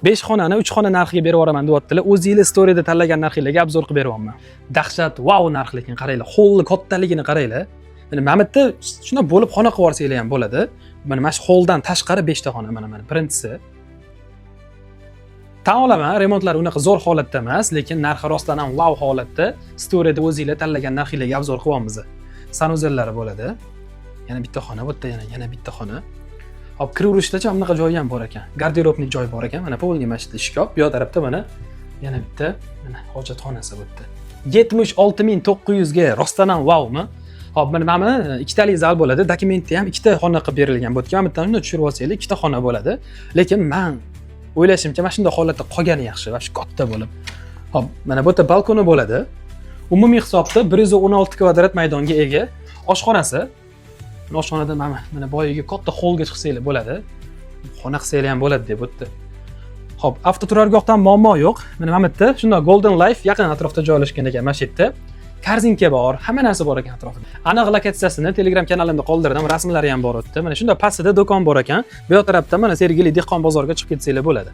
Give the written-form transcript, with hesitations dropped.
5 xonani 3 xona narxiga berib yuboraman deyaptilar. O'zingiz storyda tanlagan narxlarga obzor qilib beryapman. Dahshat, wow narx lekin qaranglar, holni kattaligini qaranglar. Mana bu yerda shuna bo'lib xona qilib yuborsanglar ham bo'ladi. Mana shu holdan tashqari 5 ta xona mana birinchisi. Tan olaman, remontlar unaqa zo'r holatda emas, lekin narxi rostdan ham wow holatda. Storyda o'zingizlar tanlagan narxlarga obzor qilyapmiz. Sanuzellari bo'ladi. Yana bitta xona, bu yerda yana bitta xona. Hop, kiraverishdacha bunaqa joyi ham bor ekan. Garderobning joyi bor ekan. Mana polniy mana shu shkaf, bu tarafda mana yana bitta mana hojatxonasi bu yerda. 76900 ga rostdan ham wowmi? Hop, mana ikkitali zal bo'ladi. Dokumentda ham ikkita xona qilib berilgan. Bu yerga bittani shunday tushirib olsanglar, ikkita xona bo'ladi. Lekin men o'ylashimcha mana shunday holatda qolgani yaxshi va shu katta bo'lib. Hop, mana bu yerda balkoni bo'ladi. Umumiy hisobda 116 kvadrat maydonga ega oshxonasi. Oshxonada mana boyiga katta holga chiqsanglar bo'ladi. Xona qilsanglar ham bo'ladi deb o'tdi. Xo'p, avtoturargohdan muammo yo'q. Mana bu yerda shunday Golden Life yaqin atrofda joylashgan ekan mana shu yerda. Korzinka bor, hamma narsa bor ekan atrofida. Aniq lokatsiyasini Telegram kanalimda qoldirdim, rasmlari ham bor o'tdi. Mana shunday pastida do'kon bor ekan. Bu tarafda mana Sergeli dehqon bozoriga chiqib ketsanglar bo'ladi.